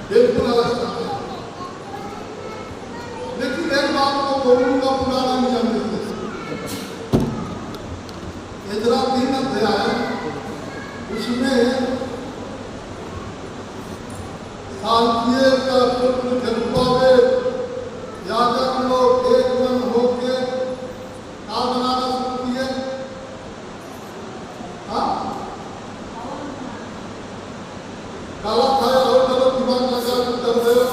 बिल्कुल अलग स्थान है। लेकिन एक बात को बोलूंगा, पुराना नियम जैसे इजरा 3 अध्याय, उसमें शांतिये का पुत्र जरुब्बाबेल याजक लोग एक मन होके क्या बनाना शुरू किए? गलत है और गलत दिमाग लगा कर रहे हो,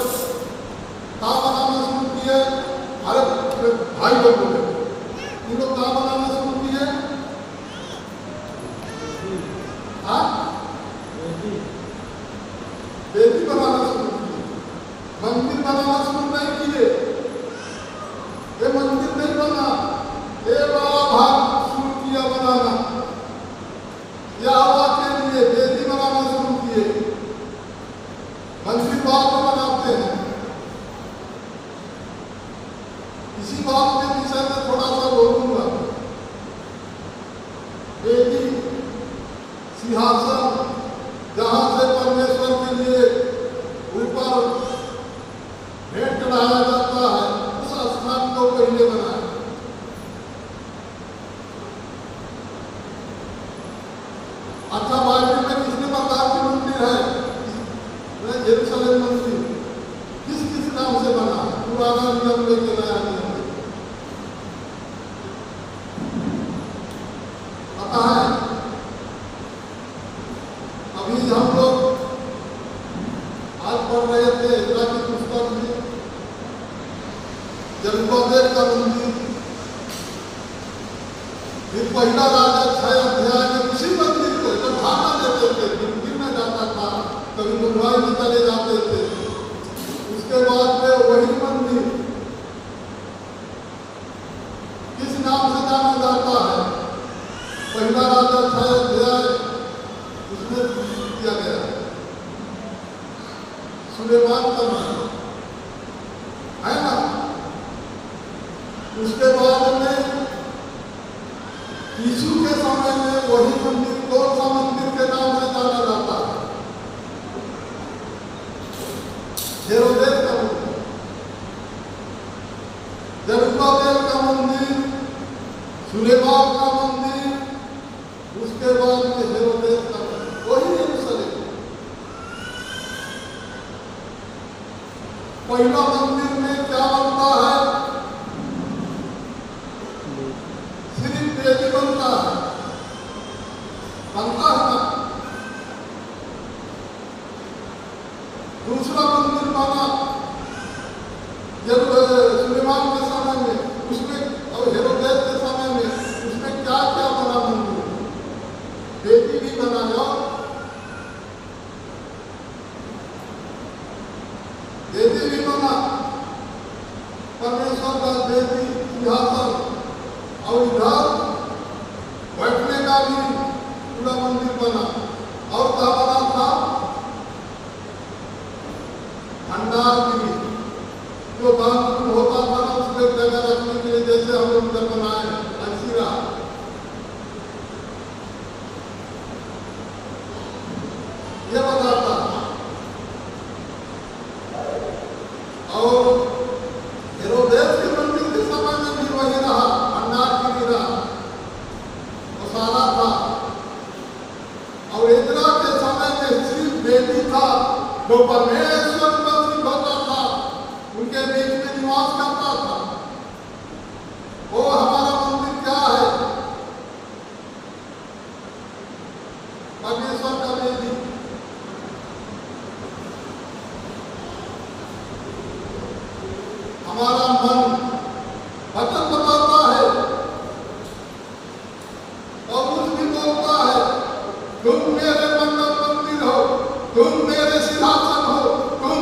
क्या बनाना शुरू किए? अरे भाई लोग बोले इन लोग क्या बनाना शुरू किए? बेटी बनाना शुरू किए, मंदिर बनाना शुरू नहीं किए। ये मंदिर नहीं बना, ये बड़ा भाग शुरू किया बनाना, यहोवा के लिए बेटी बनाना शुरू किए। मंदिर बाद में बनाते हैं। इसी बात के विषय में थोड़ा सा बोलूंगा। बेटी सिंहासन जहां से परमेश्वर के लिए ऊपर भेंट चढ़ाया जाता है, उस स्थान को पहले बनाया। अच्छा, बाइबल में कितने प्रकार के मंदिर है? यरूशलेम मंदिर किस किस नाम से बना? पुराना नियम लेके नया नियम पता है? अभी हम लोग आज पढ़ रहे थे इजरा की पुस्तक में जरुब्बाबेल का मंदिर, फिर पहला राजा 6 अध्याय में उसी मंदिर को जब भागा देते थे, मंदिर में जाता था, कभी मुंबई में चले जाते थे। उसके बाद में वही मंदिर किस नाम से जाना जाता है? पहला राजा 6 अध्याय उसमें किया गया सुलेमान का नाम है ना। उसके बाद में यीशु के समय में वही मंदिर कौन सा मंदिर के नाम से जाना जाता है? हेरोदेस का मंदिर, जरुब्बाबेल का मंदिर, सुलेमान का मंदिर, उसके बाद में हेरोदेस का मंदिर, वही यरूशलेम। पहला मंदिर में क्या बनता है? सिर्फ बेटी बनता है ना। दूसरा मंदिर बना सुलेमान के समय में, उसमें और हेरोदेस के समय में, उसमें क्या क्या बना मंदिर? बेटी भी बनाया, बेटी भी बना, परमेश्वर का बेटी सिंहासन, और इधर बैठने का भी पूरा मंदिर बना। और क्या बना था? भंडार भी, जो दान होता था ना, उसके जगह रखने के लिए, जैसे हम लोग घर बनाए ऐसी रहा। ये बताता। और हेरोदेस के मंदिर के समय में भी वही रहा, भंडार की भी रहा, वो सारा था। और इजरा के समय में सिर्फ बेटी था जो परमेश्वर का सिर्फ होता था, उनके बीच में निवास करता था। वो हमारा मंदिर क्या है? परमेश्वर का बेटी। हमारा मन वचन बताता है, पौलुस भी बोलता है, तुम मेरे मंदिर हो, तुम मेरे सिंहासन हो, तुम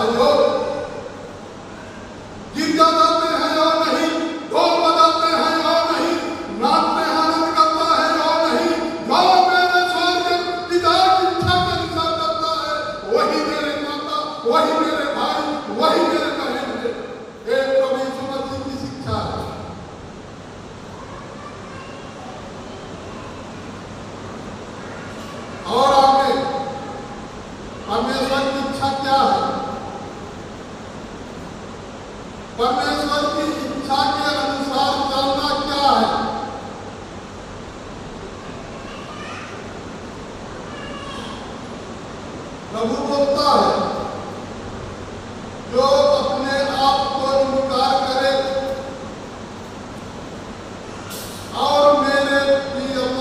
भाइयों, गिरजा जाते हैं या नहीं, ढोल बजाते हैं या नहीं, नाचते हैं, आनंद करता है या नहीं, जो मेरे स्वर्ग पिता की इच्छा के अनुसार करता है, वही मेरे माता, वही मेरे भाई, वही मेरे बहन है। एक प्रभु यीशु मसीह की शिक्षा है। और आगे परमेश्वर की इच्छा क्या है? परमेश्वर की इच्छा के अनुसार चलना क्या है? प्रभु बोलता है, जो अपने आप को इनकार करे और मेरे क्रूस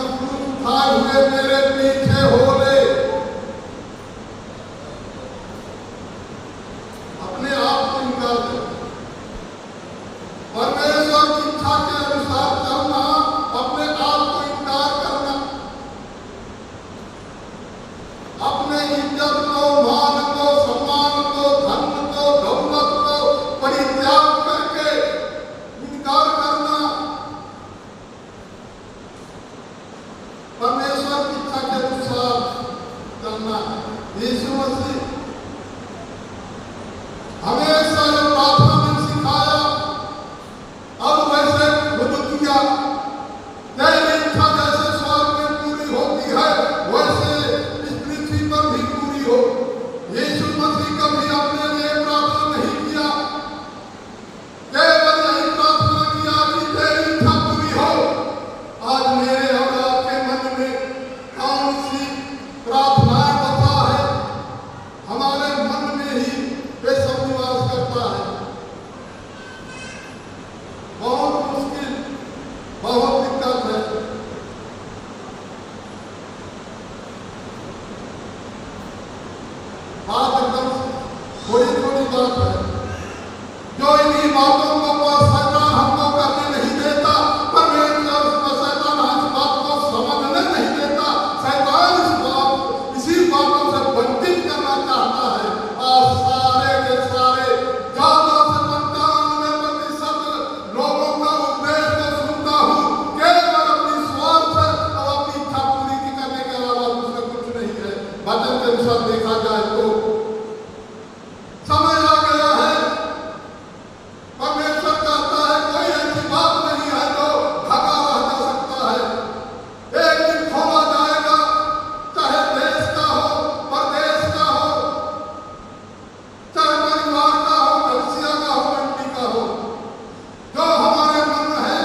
उठाए हुए मेरे पीछे हो ले, अपने आप को इनकार करे। परमेश्वर की इच्छा के अनुसार चलना, अपने आप को इनकार करना, अपने इज्जत को, मान को, सम्मान को, धन को, दौलत को परित्याग करके इनकार करना, परमेश्वर की इच्छा के अनुसार चलना। यीशु मसीह हमेशा ये प्रार्थना में सिखाया और वैसे खुद किया। तेरी इच्छा जैसे स्वर्ग में पूरी होती है, वैसे इस पृथ्वी पर भी पूरी हो। यीशु मसीह कभी अपने लिए प्रार्थना नहीं किया, केवल यही प्रार्थना किया कि तेरी इच्छा पूरी हो। आज मेरे और आपके मन में कौन सी प्रार्थना बता है? हमारे मन में ही वे सब निवास करता है। बहुत मुश्किल, बहुत दिक्कत है। बात एकदम थोड़ी थोड़ी बात है, जो इन्हीं बातों को शैतान हमको करने नहीं देता, परमेश्वर शैतान इस बात को समझने नहीं देता। शैतान इसी बातों से वंचित करना चाहता है। और सारे के सारे ज्यादा से 95% लोगों का उपदेश को सुनता हूँ, केवल अपनी स्वार्थ और अपनी इच्छा पूरी करने के अलावा दूसरा कुछ नहीं है। वचन के अनुसार देखा जाए तो समय आ गया है। परमेश्वर कहता है कोई ऐसी बात नहीं है जो ढका रह जा सकता है। एक दिन खोला जाएगा, चाहे देश का हो, परदेश का हो, चाहे परिवार का हो, कलिसिया का हो, मंडी का हो। जो हमारे मन में है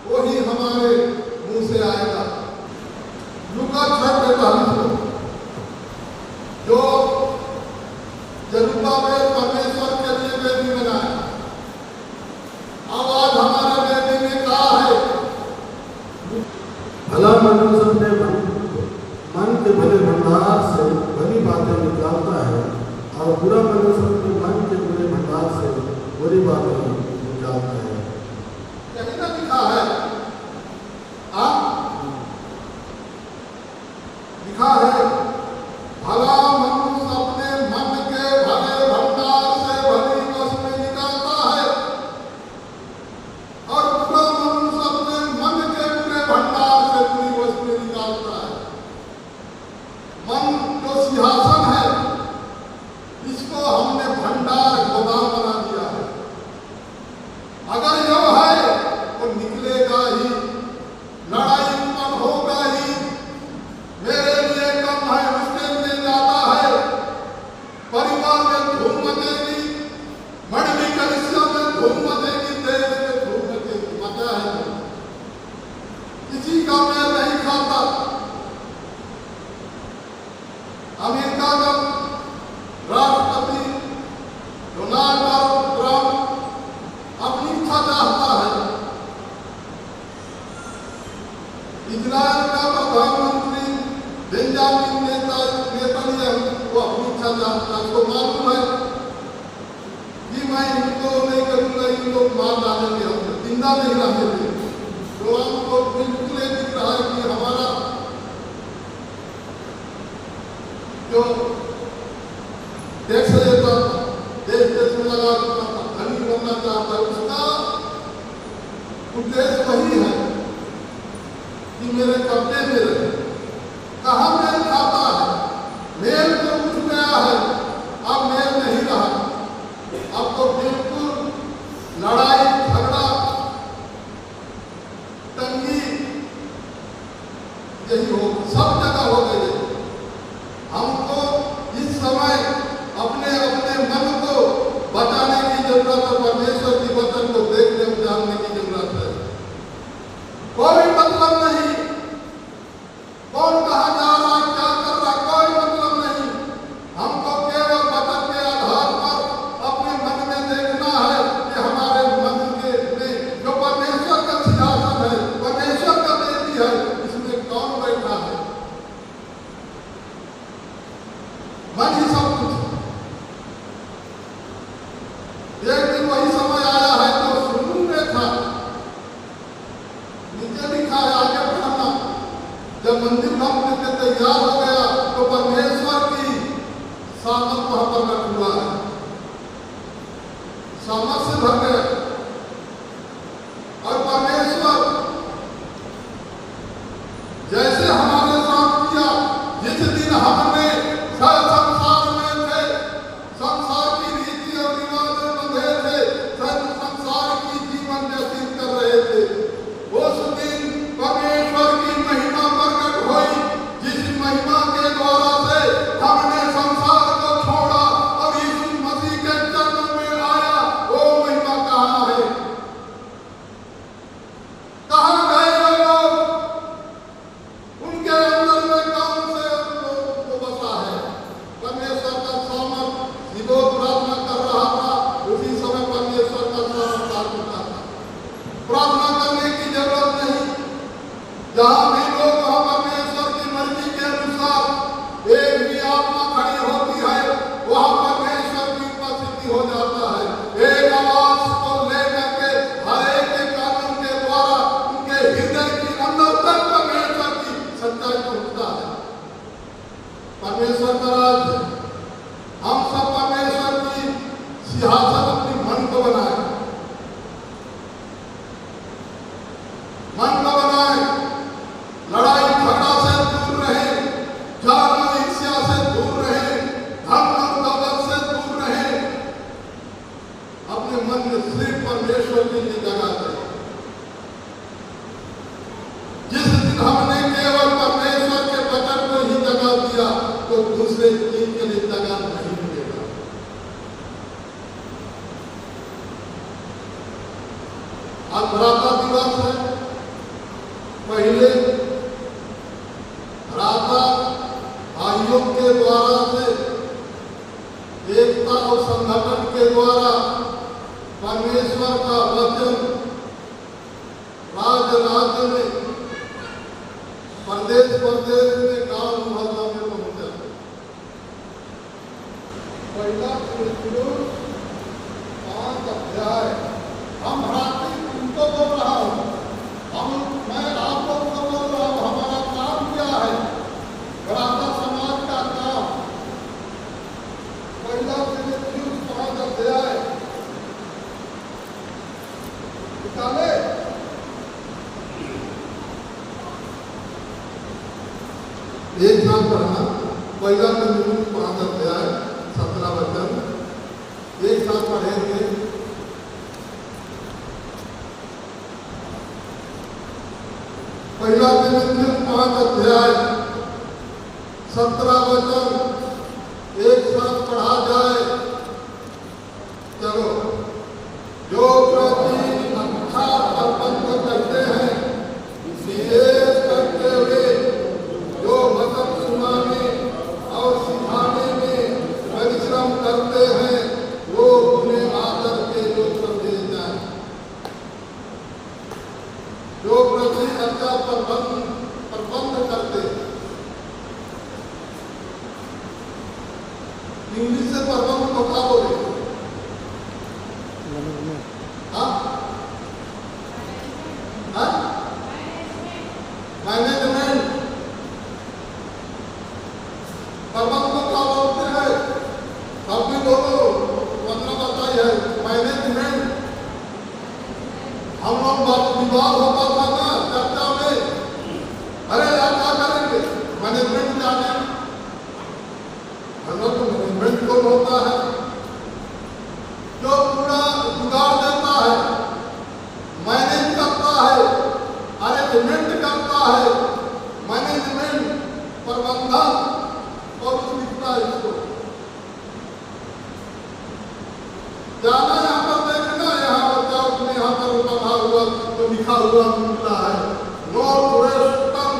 वही हमारे मुंह से आएगा। लूका 6:45 जो यरूशलेम में परमेश्वर के लिए वेदी बनाया, अब आज हमारे वेदी में क्या है? भला मनुष्य अपने मन के भले भंडार से भली बातें निकालता है और बुरा मनुष्य अपने मन के बुरे भंडार से बुरी बातें निकालता है। यही ना लिखा है? लिखा है, भला मनुष्य अपने मन के भले भंडार से भली वस्तुएं निकालता है और बुरा मनुष्य अपने मन के बुरे भंडार से बुरी वस्तुएं निकालता है। मन जो सिंहासन है, इसको हमने भंडार गोदाम बना दिया है। अगर यो है तो निकलेगा ही, लड़ाई उत्पन्न होगा ही। मेरे लिए कम है, उसके लिए ज्यादा है। परिवार में धूम मचेगी, मंडली कलिसिया में धूम मचेगी, देश में धूम मचेगी। मचा है किसी का मैं नहीं खाता। अमेरिका का राष्ट्रपति डोनाल्ड ट्रंप अपनी इच्छा चाहता है। इजराइल का प्रधानमंत्री बेंजामिन नेतन्याहू वो अपनी इच्छा चाहता है। उसको मालूम है कि मैं इनको नहीं करूंगा, इन लोग मार डालेंगे, हम जिंदा नहीं रहेंगे। तो आपको बिल्कुल ये दिख रहा है कि हमारा जो टैक्स लेता चाहता है, उसका उद्देश्य वही है कि मेरे कब्जे में रहे। कहाँ मेल खाता है? मेल तो उठ गया है, अब मेल नहीं रहा। अब तो बिल्कुल लड़ाई झगड़ा तंगी यही हो, सब जगह हो गई है। हमको इस समय अपने अपने मन को बचाने की जरूरत है, परमेश्वर की वचन को देखने और जानने की जरूरत है। कोई मतलब नहीं कौन कहाँ जा रहा है, क्या कर रहा है, कोई मतलब नहीं। हमको केवल वचन के आधार पर अपने मन में देखना है कि हमारे मन के में जो परमेश्वर का सिंहासन है, परमेश्वर का बेटी है, इसमें कौन बैठा है। मन ही सब कुछ। एक दिन वही समय आया है तो सुनून में था, नीचे लिखा है, आगे पढ़ना। जब मंदिर बनने के तैयार हो गया तो परमेश्वर की सामर्थ वहां पर रख हुआ है, सामर्थ से भर गया। और परमेश्वर जैसे हमारे साथ किया, जिस दिन हमने संसार में थे, संसार की रीति और रिवाज में बंधे थे, संसार की जीवन व्यतीत कर रहे थे, उस दिन परमेश्वर की महिमा प्रकट हुई, जिस महिमा के द्वारा से हमने संसार को छोड़ा और यीशु मसीह के चरणों में आया। वो महिमा कहाँ है? कहाँ गए वो लोग? उनके अंदर में कौन से लोग को बसा है? परमेश्वर का सामर्थ जिसको प्रार्थना कर रहा था, उसी समय परमेश्वर का सामर्थ कार्य करता था। प्रार्थना करने की जरूरत नहीं। जहाँ भी लोग वहाँ परमेश्वर की मर्जी के अनुसार एक भी आत्मा खड़ी होती है, वहाँ परमेश्वर की उपस्थिति हो जाता है। एक आवाज को लेकर के हर एक के कानून के द्वारा उनके हृदय के अंदर तक परमेश्वर की सच्चाई पहुँचता है। परमेश्वर का राज है। हम सब परमेश्वर की सिंहासन अपनी मन को बनाए, मन को बनाए, लड़ाई झगड़ा से दूर रहे, जान और ईर्ष्या से दूर रहे, धन और दौलत से दूर रहे। अपने मन में सिर्फ परमेश्वर की जगह दें। जिस दिन हमने केवल परमेश्वर के वचन को ही जगह दिया तो दूसरे चीज के लिए जगह नहीं मिलेगा। आज भ्राता दिवस है। पहले भ्राता भाइयों के द्वारा से एकता और संगठन के द्वारा परमेश्वर का वचन राज्य राज्य में, प्रदेश प्रदेश में, गांव मोहल्ला में पहुंचा। पहला तिमुथियुस 5 अध्याय। हम भ्राता उनको बोल रहा हूँ, मैं आप लोगों को बोल रहा हूँ। हमारा काम क्या है? भ्राता समाज का काम। पहला तिमुथियुस 5 अध्याय निकाले। एक साथ पढ़ना। पहला तिमुथियुस 5 अध्याय 17 वचन एक साथ पढ़ेंगे। पहला तिमुथियुस 5 अध्याय 17 वचन एक साथ पढ़ा जाए। चलो। जो प्रति अच्छा प्रबंध करते हैं, विशेष करते हुए जो वचन सुनाने और सिखाने में परिश्रम करते हैं, वो उन्हें आदर के योग समझे जाए। जो प्रति अच्छा प्रबंध करते हैं। इंग्लिश से प्रबंध को क्या बोले? मैनेजमेंट। प्रबंध को क्या बोलते हैं? सब भी बोलो, मतलब बताइए। मैनेजमेंट विवाद होता था ना चर्चा में, अरे यार क्या करेंगे, मैनेजमेंट जाने, मैनेजमेंट कौन होता है जो पूरा जुगाड़ देता है, मैनेज करता है, अरेंजमेंट करता है, मैनेजमेंट प्रबंधन और लिखता है इसको। जाना यहाँ पर देखना, यहाँ पर जाओ तुम्हें यहाँ पर लिखा हुआ तो लिखा हुआ मिलता है North Western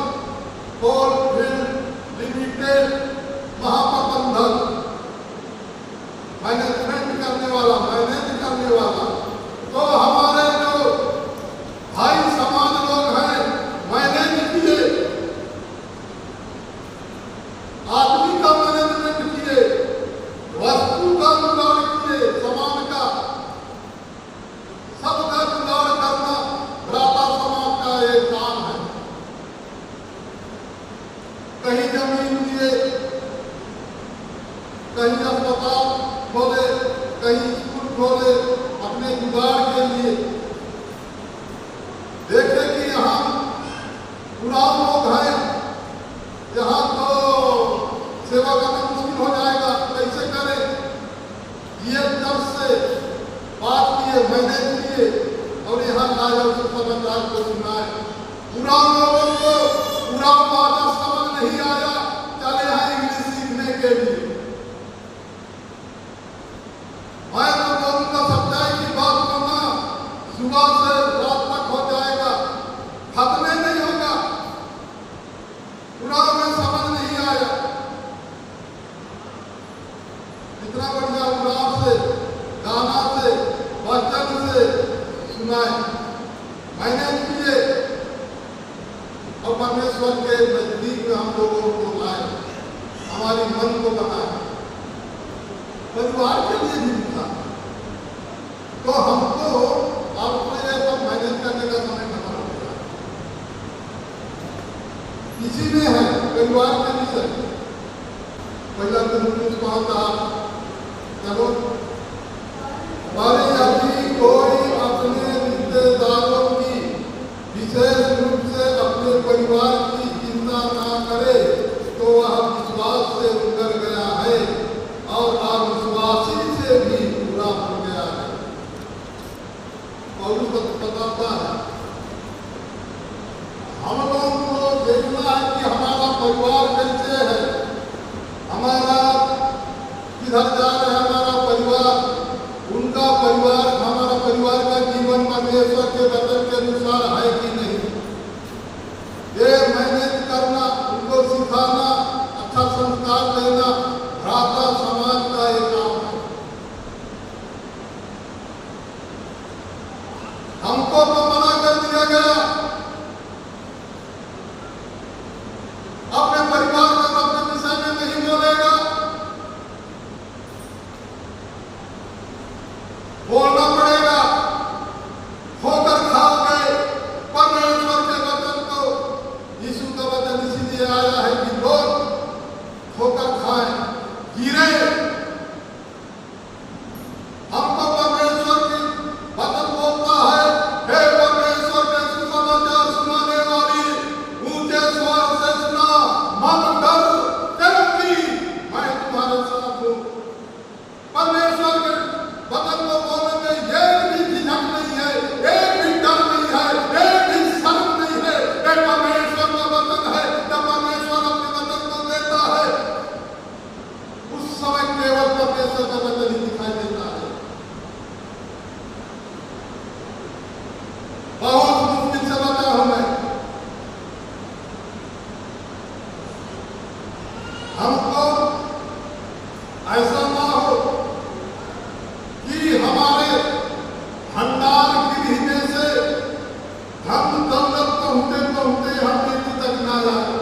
Coal Field Limited महाप्रबंधक, मैनेजमेंट करने वाला, मैनेज करने वाला। तो हमारे जो भाई समाज लोग हैं, मैनेज किए, आदमी का मैनेजमेंट किए, वस्तु का जुगाड़ किए, सामान का, सबका जुगाड़ करना भ्राता समाज का एक काम है। कहीं जमीन दिए, कहीं अस्पताल खोले, कहीं स्कूल खोले अपने जुगाड़ के लिए। देखे कि यहाँ पुराने लोग हैं, यहाँ तो सेवा करना मुश्किल हो जाएगा, कैसे करें, ये तब से बात किए, मैनेज किए और यहाँ लाए उस समाचार को सुनाए। पुराने लोगों को पुराना भाषा समझ नहीं आया, चले यहाँ इंग्लिश सीखने के लिए। मैं तो बोलूँगा सच्चाई की बात करना, सुबह से रात तक हो जाएगा, खत्म नहीं होगा, पूरा में समझ नहीं आया। इतना बढ़िया उड़ान से, गाना से, वचन से सुनाए, मैनेज किए और परमेश्वर के नजदीक में हम लोगों को लाए, हमारी मन को बनाए, परिवार के लिए भी लिखा। तो हमको आपको ये सब मैनेज करने का समय खत्म हो गया, इसी में है परिवार के विषय। पहला दिन कुछ कहा, चलो हमारे यदि कोई अपने रिश्तेदारों की, विशेष रूप से अपने परिवार की चिंता ना करे तो वह विश्वास से उतर गया है और अविश्वासी से भी पूरा हो गया है। और बताता है हम लोगों को देखना है कि हमारा परिवार कैसे है, हमारा किधर जा रहा है हमारा परिवार, उनका परिवार, हमारा परिवार का जीवन परमेश्वर के वचन के अनुसार है कि नहीं। ये मैनेज करना, उनको सिखाना, अच्छा संस्कार देना भ्राता समाज का एक काम है। हमको तो मना कर दिया गया, अपने परिवार का अपने विषय में नहीं बोलेगा, बोलना पड़ेगा, होकर खाओगे परमेश्वर के वचन को। यीशु का वचन इसीलिए आया है कि लोग होकर खाएं, गिरे। हमको परमेश्वर की वचन बोलता है, हे परमेश्वर के सुसमाचार सुनाने वाली, ऊंचे स्वर से सुना, मत डर, क्योंकि मैं तुम्हारे साथ हूँ। परमेश्वर के वचन को बोलने में एक भी झिझक नहीं है, एक भी डर नहीं है, एक भी शर्म नहीं है। ये परमेश्वर का वचन है। जब परमेश्वर अपने वचन को देता है, उस समय केवल परमेश्वर का वचन ही दिखाई देता है। बहुत मुश्किल से बचा हूं मैं। हमको ऐसा ना हो कि हमारे भंडार गिरने से हम दौलत पहुंचते पहुंचते हम मृत्यु तक ना जाए।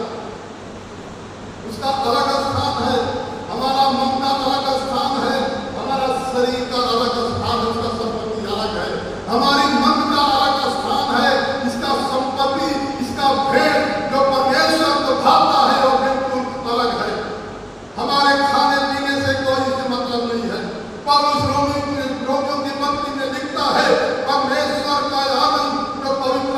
उसका अलग स्थान है, हमारा मन का अलग स्थान है, हमारा शरीर का अलग स्थान है, उसका संपत्ति अलग है। हमारी मन का अलग स्थान है, इसका संपत्ति, इसका भेद जो परमेश्वर को भाता है वो बिल्कुल अलग है। हमारे खाने पीने से कोई इससे मतलब नहीं है। पौलुस रोमियों की पत्री में लिखता है, परमेश्वर का आनंद जो पवित्र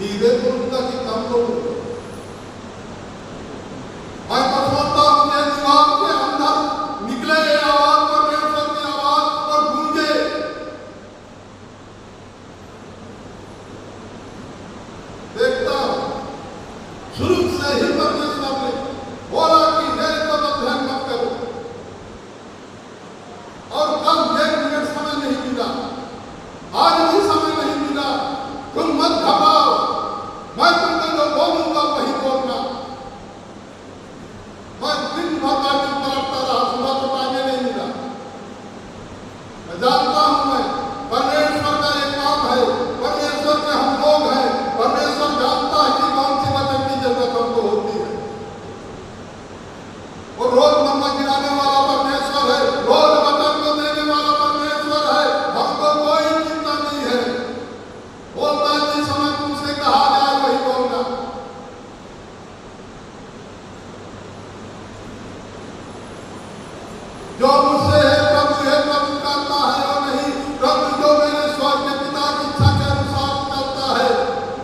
धीरे बोलता कि कम बोलो। मैं तो सोचता हूं कि दिमाग के अंदर निकले ये आवाज, परमेश्वर की आवाज और गूंजे। देखता हूं शुरू से ही परमेश्वर ने बोला कि ये तो अध्ययन मत करो, और कल 1 मिनट समय नहीं मिला, आज भी समय नहीं मिला, तुम मत घबराओ, मैं तुमको जो बोलूंगा वही बोलना। मैं दिन भर बाइबल पढ़ता रहा, सुबह तो टाइम नहीं मिला। मैं जानता हूं मैं परमेश्वर का एक काम है, परमेश्वर के हम लोग हैं, परमेश्वर जानता है कि कौन सी वचन की जरूरत हमको होती है। और रोज मन्ना गिराने वाला परमेश्वर है, रोज वचन को देने वाला परमेश्वर है, हमको कोई चिंता नहीं है। बोलता है जिस समय तुमसे कहा जाए वही बोलना। जो मुझसे है प्रभु करता है और नहीं, प्रभु जो मेरे स्वर्ग के पिता की इच्छा के अनुसार करता है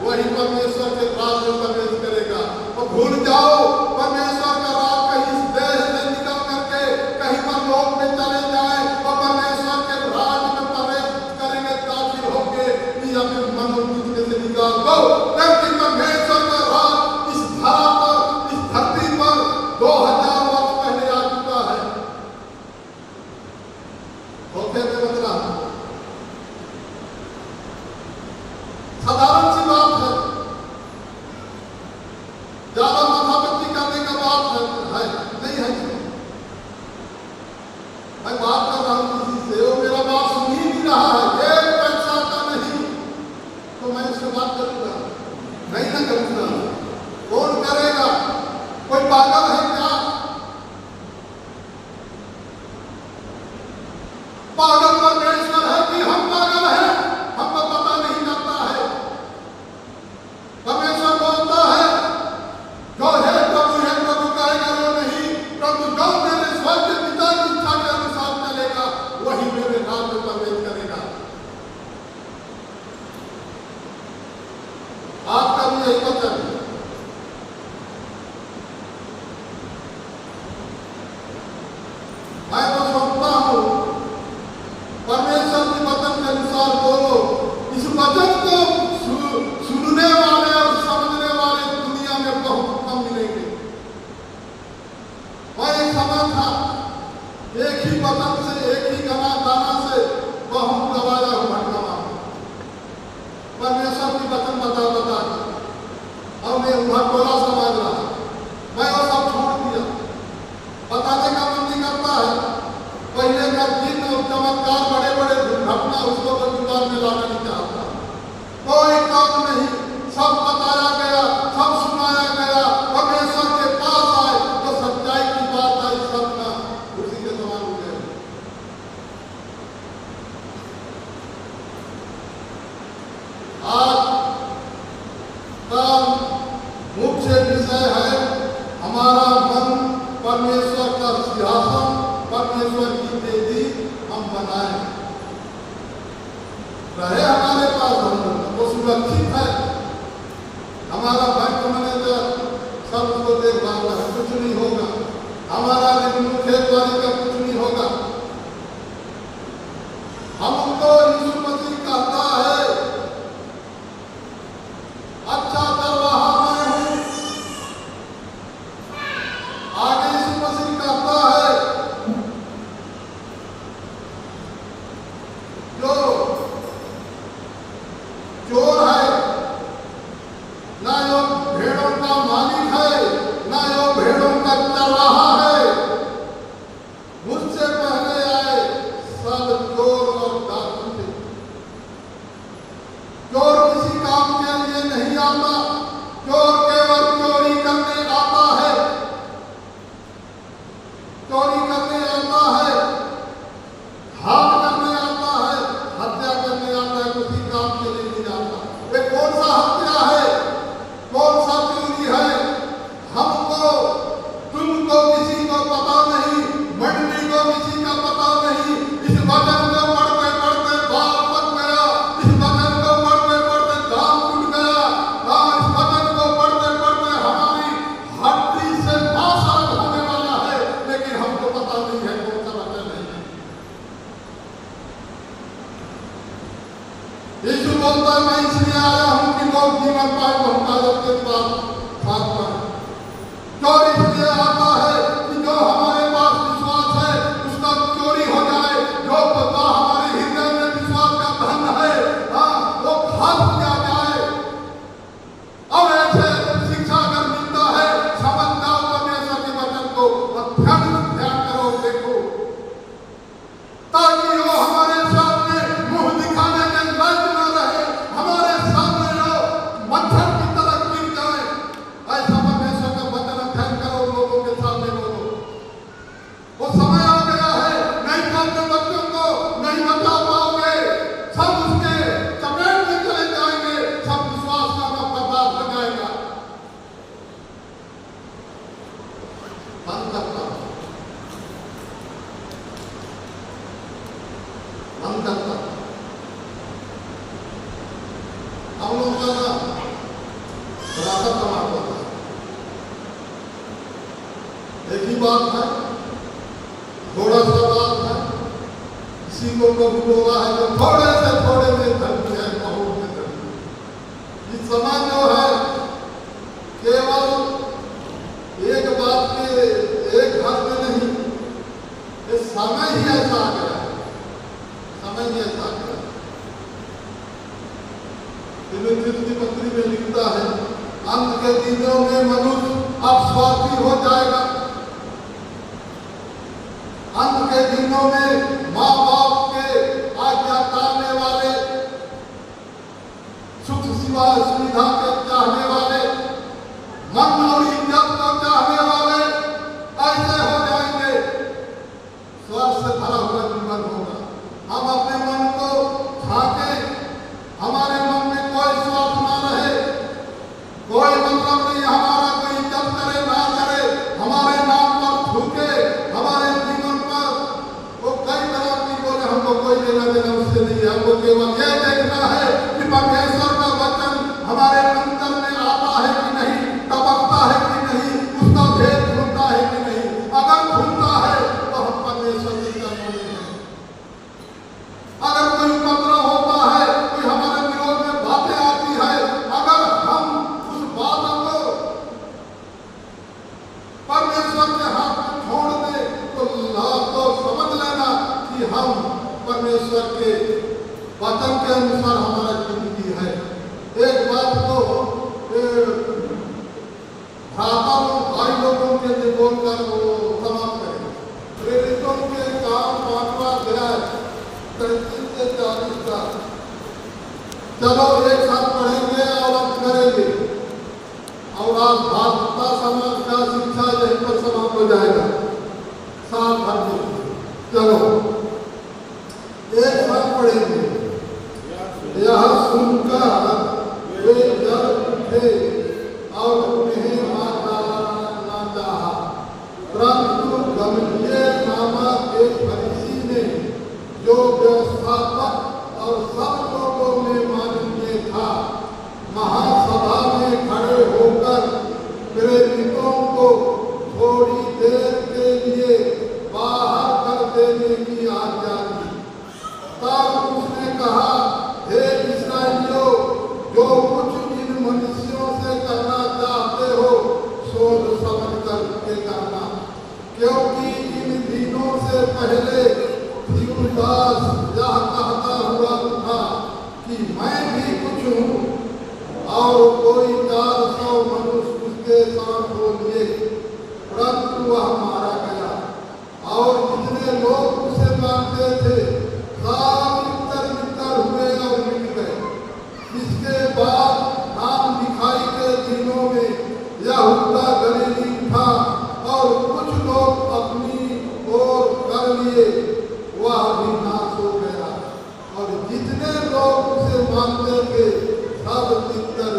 वही परमेश्वर के राज्य में प्रवेश करेगा। तो भूल जाओ परमेश्वर का राज कहीं इस देश से निकल करके कहीं पर लोग में चले जाए और परमेश्वर के राज में प्रवेश करेंगे, दाखिल होंगे या फिर मनोबुद्धि से निकाल दो। लेकिन परमेश्वर का राज इस धरा पर, इस धरती पर 2000 वर्ष पहले आ चुका है। धोखे में मत रहा। साधारण सी बात है, ज्यादा माथापच्ची करने का बात है नहीं है। मैं बात कर रहा हूं किसी से, वो मेरा बात सुन ही नहीं रहा है, 1 पैसा का नहीं, तो मैं उससे बात करूंगा नहीं ना करूंगा। कौन करेगा? कोई पागल है क्या? पागल परमेश्वर है कि हम पागल हैं? हमको पता नहीं चलता है। परमेश्वर बोलता है जो है प्रभु कहेगा वो नहीं, प्रभु जो मेरे स्वर्ग के पिता की इच्छा के अनुसार चलेगा वही मेरे नाम में प्रवेश करेगा। आपका भी यही वचन है। मैं तो सोचता हूं परमेश्वर के वचन के अनुसार बोलो। इस वचन को सुनने वाले और समझने वाले दुनिया में बहुत कम मिलेंगे। वह एक समय था, एक ही वचन से, एक ही दाना से बहुत दबाया हुआ भटकमा। परमेश्वर की वचन बता और मैं भटकोला समझ रहा, मैं वो सब छोड़ दिया। बताने का मन नहीं करता है। पहले का दिन और चमत्कार, बड़े बड़े दुर्घटना उसको परिवार में लाना नहीं चाहता। कोई काम नहीं, सब बताया गया, सब सुनाया गया। परमेश्वर के पास आए तो सच्चाई की बात आई, सब का उसी के समान हो गए। आज का मुख्य विषय है हमारा मन परमेश्वर का सिंहासन, परमेश्वर की वेदी हम बनाए रहे। हमारे पास हम वो सुरक्षित है। हमारा बैंक मैनेजर सब उसको देखभाल है, कुछ नहीं होगा। हमारा खेतवाड़ी का कुछ नहीं होगा। हमको यीशु मसीह कहता है अच्छा कर रहा मैं हूं। आगे यीशु मसीह कहता है जो चोर है, ना यो भेड़ों का मालिक है, ना यो भेड़ों का चरवाहा है। मुझसे पहले आए सब चोर और डाकू थे। चोर किसी काम के लिए नहीं आता, चोर केवल चोरी करने आता है। चोरी करने आता है, घात करने आता है, हत्या करने आता है, किसी काम के लिए नहीं आता। वे कौन सा हत्या है, कौन सा चोरी है, हमको तुमको किसी को पता नहीं, मंडली को किसी का पता नहीं। इस वचन को पढ़ते पढ़ते बाल पक गया, इस वचन को पढ़ते पढ़ते दाम टूट गया। यीशु बोलता है मैं इसलिए आया हूं कि लोग जीवन पाए बहुतायत के साथ पाए। चोर इसलिए आता है कि जो हमारे पास विश्वास है उसका चोरी हो जाए, जो पता हमारे हृदय में विश्वास का धन है वो खा दिया जाए। और ऐसे शिक्षा अगर मिलता है समझ जाओ परमेश्वर के वचन को ध्यान करो, देखो, ताकि वो हमारे सामने मुंह दिखाने के लायक न रहे, हमारे सामने वो मच्छर की तरह गिर जाए। ऐसा परमेश्वर का वचन अध्ययन करो, लोगों के सामने बोलो। वो समय आ गया है, नहीं तो अपने बच्चों को नहीं बचा पाओगे, सब उसके चपेट में चले जाएंगे, सब विश्वास का पदार्थ लगाएगा। बंद करता हम लोग का ना बराबर कमाल होता है। एक ही बात है, थोड़ा सा बात है, किसी को कभी बोला है तो थोड़े से थोड़े में धरती है, बहुत में धरती। इस समय जो है केवल एक बात के एक घर में नहीं, ये समय ही ऐसा आ गया है, समय ही ऐसा आ गया। तिमोथी पत्री में लिखता है अंत के दिनों में मनुष्य अब स्वार्थी हो जाएगा। अंत के दिनों में माँ बाप के आज्ञा टालने वाले, सुख सुविधा के चाहने वाले, मन और इज्जत को चाहने वाले ऐसे हो जाएंगे। स्वार्थ से भरा हुआ जीवन होगा। हम अपने मन को झांके, हमारे मन में कोई स्वार्थ ना रहे, कोई मतलब नहीं हमारा कोई इज्जत करे ना करे, हमारे नाम पर थूके, हमारे जीवन पर वो कई तरह की बोले, हमको कोई लेना देना उससे नहीं है। हमको केवल ये देखना है कि परमेश्वर का वचन हमारे अंतर में आता है कि नहीं, टपकता है कि नहीं, उसका भेद खुलता है कि नहीं। अगर खुलता है तो हम परमेश्वर की तरफ में हैं। अगर कोई उपद्रव होता है, कोई हमारे विरोध में बातें आती है, अगर हम उस बातों को परमेश्वर के हाथ में छोड़ दें तो समझ लेना कि हम परमेश्वर के वचन के अनुसार हमारा जिंदगी है। एक बात तो भाई लोगों के लिए बोलकर वो समाप्त करें। प्रेरितों के काम 5वां अध्याय 33 से 40 का चलो एक साथ पढ़ेंगे और अब करेंगे, और आज भारत समाज का शिक्षा यहीं पर समाप्त हो जाएगा। साल भर में चलो एक साथ पढ़ेंगे। यह सुनकर वे डर उठे और उन्हें मारना ना चाहा, परंतु गमलीएल नामक एक फरीसी ने, जो व्यवस्थापक और सब लोगों में माननीय था, महासभा में खड़े होकर प्रेरितों को थोड़ी देर के लिए बाहर कर देने की आज्ञा दी। तब उसने कहा, हे इस्राएलियों, जो कुछ इन मनुष्यों से करना चाहते हो सोच समझ करके करना, क्योंकि इन दिनों से पहले थियुदास यह कहता हुआ था कि मैं भी कुछ हूँ, और कोई 400 मनुष्य उसके साथ हो लिए, परंतु वह मारा गया। और जितने लोग उसे मानते थे सब इतर हुए और मिट गए। इसके बाद नाम दिखाई के दिनों में यहूदा गलीली था, और कुछ लोग अपनी ओर कर लिए, वह भी नाश हो गया। और जितने लोग उसे मानते थे सब तितर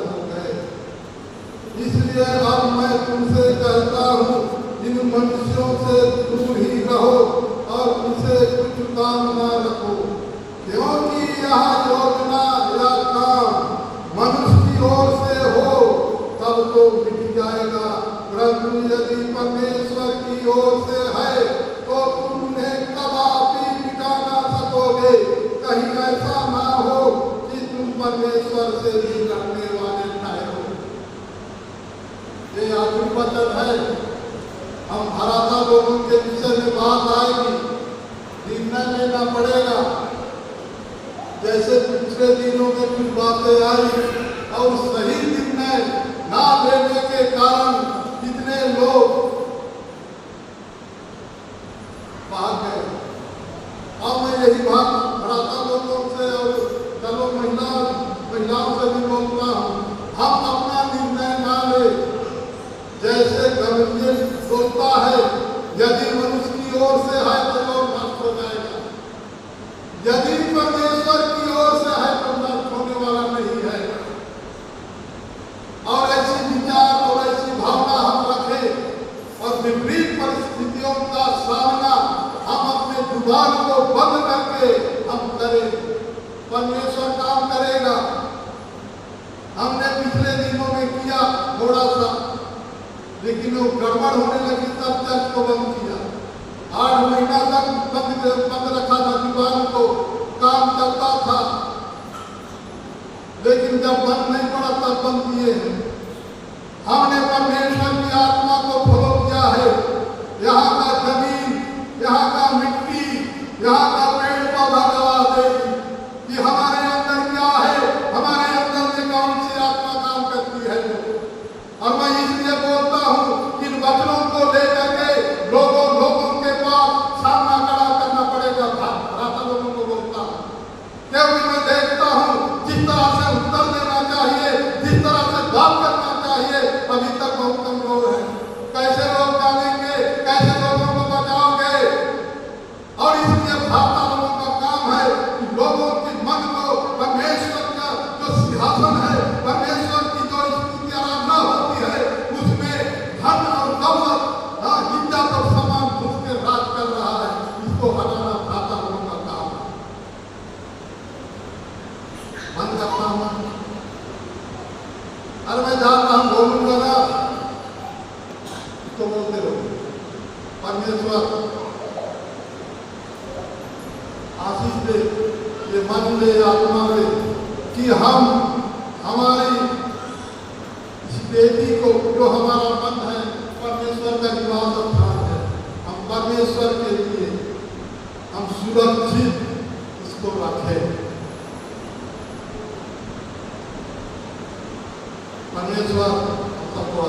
हो गए। इसलिए अब मैं तुमसे कहता हूँ, इन मनुष्यों से दूर ही रहो और उनसे कुछ काम न रखो, क्योंकि यह योजना या काम मनुष्य की ओर से हो तब तो मिट जाएगा, परंतु यदि परमेश्वर की ओर से है तो तुम उन्हें कदापि मिटा ना सकोगे। कहीं ऐसा ना हो निर्णय लेना पड़ेगा। जैसे पिछले दिनों में कुछ बातें आई और सही निर्णय ना लेने के कारण कितने लोग भाग गए। अब मैं यही बात भ्राता लोगों से और चलो महिलाओं से भी बोलता हूँ, हम अपना निर्णय ना ले। जैसे गमलीएल बोलता है, यदि मनुष्य की ओर से है तो लोग नष्ट हो जाएगा, यदि परमेश्वर की ओर से है तो नष्ट होने वाला नहीं है। और ऐसी विचार और ऐसी भावना हम रखें और विपरीत परिस्थितियों का सामना हम अपने जुबान को बंद करके हम करें, परमेश्वर काम करेगा। हमने पिछले दिनों में किया थोड़ा सा, लेकिन वो गड़बड़ होने लगी तब चर्च को बंद किया। 8 महीना तक बंद रखा था जुबान को, काम करता था, लेकिन जब बंद नहीं पड़ा तब बंद किए हैं। हमने परमेश्वर की आत्मा को फॉलो किया है। यहाँ का जमीन, यहाँ का मिट्टी, यहाँ का पेड़ पौधा गवाह देगी कि हमारे अंदर क्या है, हमारे अंदर में कौन सी आत्मा काम करती है। और मैं इसलिए बोलता हूँ कि इन वचनों को लेकर के लोगों के पास सामना खड़ा करना पड़ेगा। भ्राता लोगों को बोलता हूँ, क्योंकि मैं देखता हूँ जिस तरह से उत्तर देना चाहिए, जिस तरह से बात करना चाहिए, अभी तक बहुत कमजोर है। कैसे लोग जानेंगे, कैसे लोगों को बचाओगे। और इसलिए भ्राता लोगों का काम है कि लोगों के मन को परमेश्वर का जो सिंहासन है, परमेश्वर की जो स्तुति आराधना होती है, उसमें धन और दौलत, इज्जत और सम्मान घुस के राज कर रहा है, इसको हटाना भ्राता लोगों का काम है। बंद करता हूँ। अरे मैं जानता हूँ बोलूंगा ना तो बोलते रहो। परमेश्वर आशीष दे, ये मन ले, आत्मा ले कि हम हमारी इस बेटी को, जो हमारा मन है, परमेश्वर का निवास स्थान है, हम परमेश्वर के लिए हम सुरक्षित इसको रखें। परमेश्वर सबको